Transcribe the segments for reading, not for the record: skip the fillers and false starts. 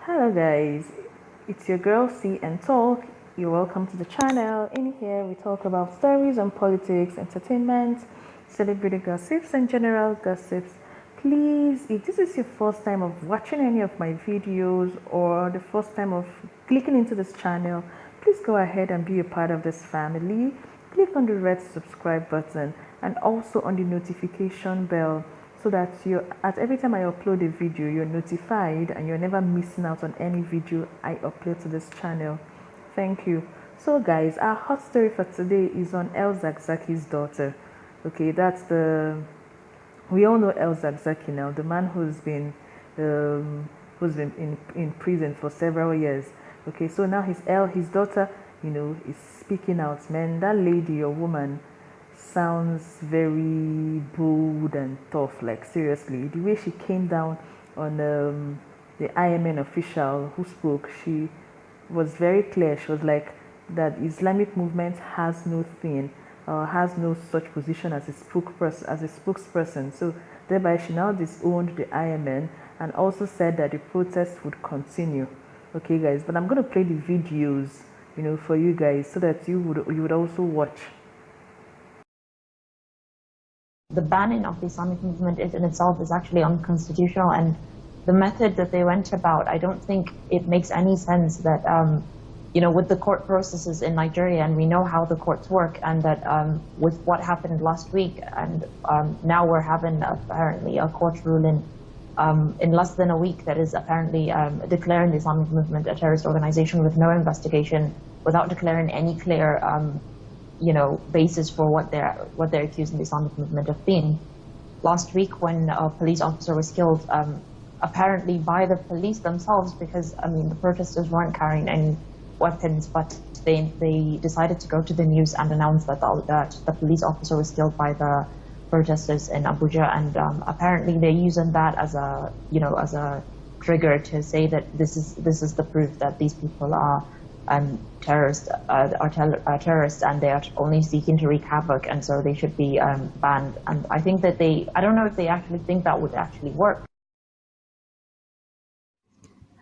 Hello guys, it's your girl C and Talk. You're welcome to the channel. In here we talk about stories on politics, entertainment, celebrity gossips and general gossips. Please, if this is your first time of watching any of my videos or the first time of clicking into this channel, please go ahead and be a part of this family. Click on the red subscribe button and also on the notification bell so that you at every time I upload a video you're notified and you're never missing out on any video I upload to this channel. Thank you. So guys, our hot story for today is on El-Zakzaky'S daughter. Okay, that's the we all know El-Zakzaky now, the man who's been in prison for several years. Okay, so now his daughter, is speaking out. Man, that lady or woman sounds very bold and tough. Like seriously, the way she came down on the IMN official who spoke, she was very clear. She was like that Islamic movement has no thing, has no such position as a spokesperson. So thereby, she now disowned the IMN and also said that the protest would continue. Okay, guys, but I'm gonna play the videos, for you guys so that you would also watch. The banning of the Islamic movement in itself is actually unconstitutional, and the method that they went about, I don't think it makes any sense that, with the court processes in Nigeria, and we know how the courts work, and that with what happened last week, and now we're having apparently a court ruling in less than a week that is apparently declaring the Islamic movement a terrorist organization with no investigation, without declaring any clear basis for what they're accusing the Islamic movement of being. Last week, when a police officer was killed, apparently by the police themselves, because the protesters weren't carrying any weapons, but they decided to go to the news and announce that the police officer was killed by the protesters in Abuja, and apparently they're using that as a trigger to say that this is the proof that these people are terrorists, and they are only seeking to wreak havoc, and so they should be banned. And I think that I don't know if they actually think that would actually work.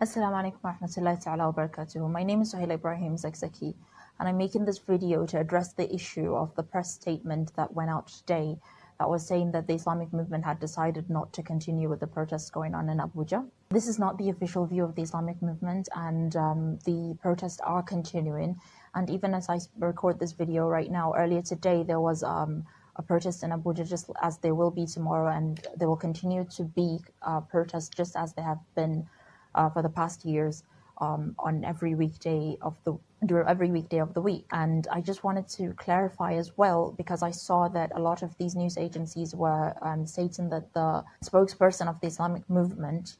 Assalamu alaikum wa rahmatullahi ta'ala wa barakatuhu. My name is Suhaila Ibraheem Zakzaky, and I'm making this video to address the issue of the press statement that went out today that was saying that the Islamic movement had decided not to continue with the protests going on in Abuja. This is not the official view of the Islamic movement, and the protests are continuing. And even as I record this video right now, earlier today there was a protest in Abuja, just as there will be tomorrow, and there will continue to be protests just as they have been for the past years on every weekday of the week. And I just wanted to clarify as well, because I saw that a lot of these news agencies were stating that the spokesperson of the Islamic movement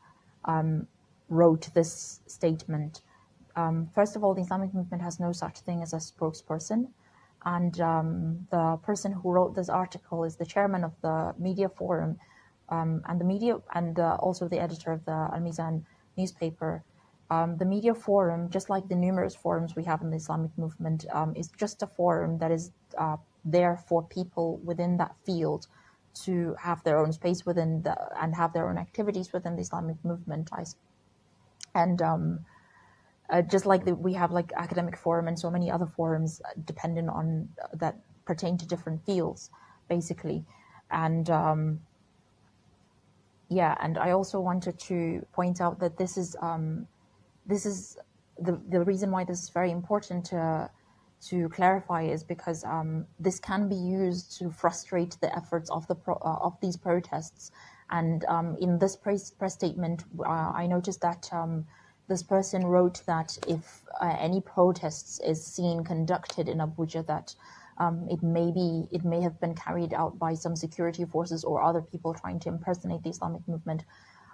wrote this statement. First of all, the Islamic movement has no such thing as a spokesperson, and the person who wrote this article is the chairman of the media forum, and also the editor of the Al-Mizan newspaper. The media forum, just like the numerous forums we have in the Islamic movement, is just a forum that is there for people within that field to have their own space within and have their own activities within the Islamic movement. And just like we have like academic forum and so many other forums dependent on that pertain to different fields, basically. And and I also wanted to point out that this is the reason why this is very important to clarify is because this can be used to frustrate the efforts of these protests. And in this press statement, I noticed that this person wrote that if any protests is seen conducted in Abuja, that it may have been carried out by some security forces or other people trying to impersonate the Islamic movement.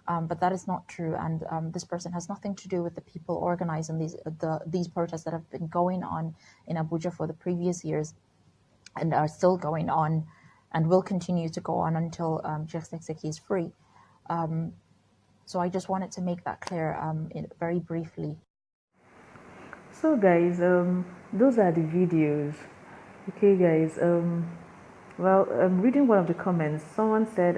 But that is not true, and this person has nothing to do with the people organizing these protests that have been going on in Abuja for the previous years and are still going on and will continue to go on until El-Zakzaky is free. So I just wanted to make that clear very briefly. So guys, those are the videos. Okay guys, reading one of the comments, someone said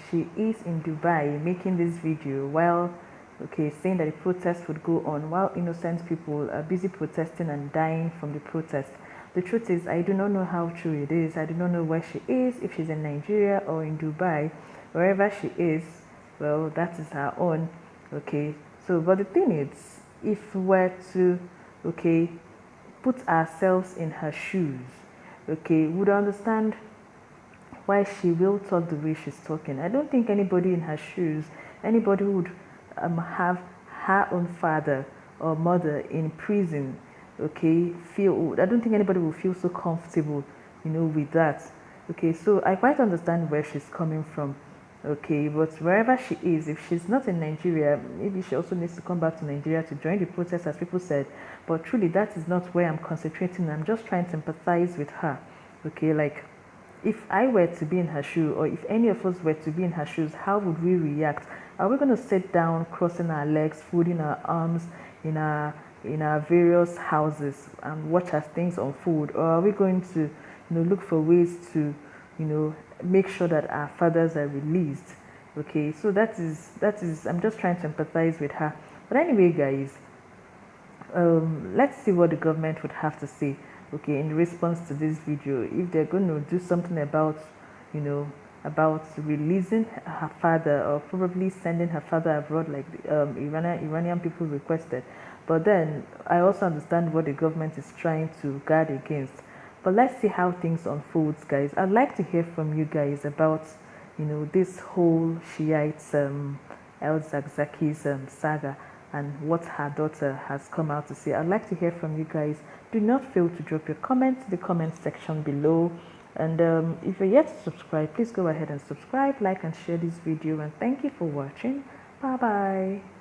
she is in Dubai making this video while okay, saying that the protest would go on while innocent people are busy protesting and dying from the protest. The truth is, I do not know how true it is. I do not know where she is, if she's in Nigeria or in Dubai. Wherever she is, well, that is her own, okay. So, but the thing is, if we're to, okay, put ourselves in her shoes, okay, would understand why she will talk the way she's talking. I don't think anybody in her shoes, anybody would have her own father or mother in prison, okay, I don't think anybody will feel so comfortable, with that. Okay, so I quite understand where she's coming from. Okay, but wherever she is, if she's not in Nigeria, maybe she also needs to come back to Nigeria to join the protest, as people said. But truly, that is not where I'm concentrating. I'm just trying to empathize with her. Okay, like if I were to be in her shoe, or if any of us were to be in her shoes, how would we react? Are we going to sit down, crossing our legs, folding our arms in our various houses and watch as things unfold, or are we going to, look for ways to, make sure that our fathers are released? Okay, so that is. I'm just trying to empathize with her. But anyway, guys, let's see what the government would have to say, okay, in response to this video. If they're going to do something about, about releasing her father, or probably sending her father abroad like the Iranian people requested. But then I also understand what the government is trying to guard against. But let's see how things unfolds, guys. I'd like to hear from you guys about, this whole Shiites El-Zakzaky'S saga, and what her daughter has come out to say. I'd like to hear from you guys. Do not fail to drop your comments in the comment section below. And if you're yet to subscribe, please go ahead and subscribe, like, and share this video. And thank you for watching. Bye bye.